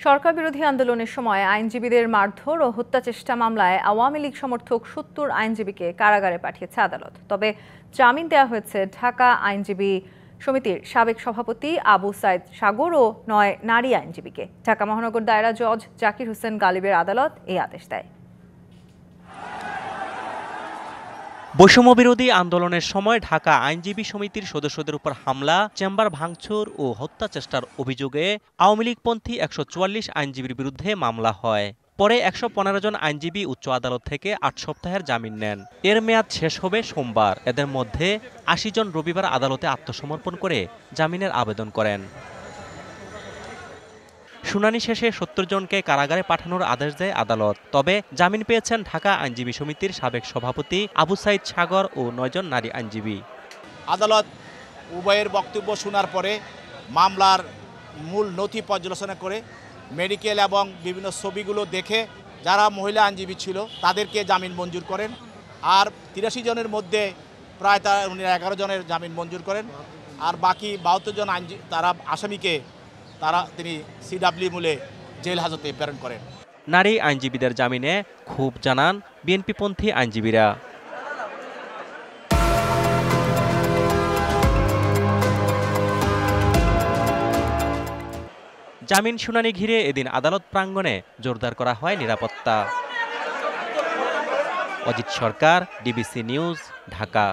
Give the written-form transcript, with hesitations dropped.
সরকার বিরোধী আন্দোলনের সময় আইনজীবীদের মারধর ও হত্যা চেষ্টা মামলায় আওয়ামী লীগ সমর্থক ৭০ আইনজীবীকে কারাগারে পাঠিয়েছে আদালত। তবে জামিন দেওয়া হয়েছে ঢাকা আইনজীবী সমিতির সাবেক সভাপতি আবু সাইদ সাগর ও ৯ নারী আইনজীবীকে। ঢাকা মহানগর দায়রা জজ জাকির হোসেন গালিবের আদালত এই আদেশ দেয়। বৈষম্য বিরোধী আন্দোলনের সময় ঢাকা আইনজীবী সমিতির সদস্যদের উপর হামলা, চেম্বার ভাঙচুর ও হত্যা চেষ্টার অভিযোগে আওয়ামী লীগপন্থী ১৪৪ আইনজীবীর বিরুদ্ধে মামলা হয়। পরে ১১৫ জন আইনজীবী উচ্চ আদালত থেকে ৮ সপ্তাহের জামিন নেন। এর মেয়াদ শেষ হবে সোমবার। এদের মধ্যে ৮০ জন রবিবার আদালতে আত্মসমর্পণ করে জামিনের আবেদন করেন। শুনানি শেষে ৭০ জনকে কারাগারে পাঠানোর আদেশ দেয় আদালত। তবে জামিন পেয়েছেন ঢাকা আইনজীবী সমিতির সাবেক সভাপতি আবু সাইদ সাগর ও ৯ জন নারী আইনজীবী। আদালত উভয়ের বক্তব্য শোনার পরে মামলার মূল নথি পর্যালোচনা করে মেডিকেল এবং বিভিন্ন ছবিগুলো দেখে যারা মহিলা আইনজীবী ছিল তাদেরকে জামিন মঞ্জুর করেন। আর ৮৩ জনের মধ্যে প্রায় ১১ জনের জামিন মঞ্জুর করেন। আর বাকি ৭২ জন আসামিকে তিনি সিডব্লিউ মূলে জেল হাজতে প্রেরণ করেন। নারী আইনজীবীদের জামিনে ক্ষোভ জানান বিএনপিপন্থী আইনজীবীরা। জামিন শুনানি ঘিরে এদিন আদালত প্রাঙ্গণে জোরদার করা হয় নিরাপত্তা। অজিত সরকার, ডিবিসি নিউজ, ঢাকা।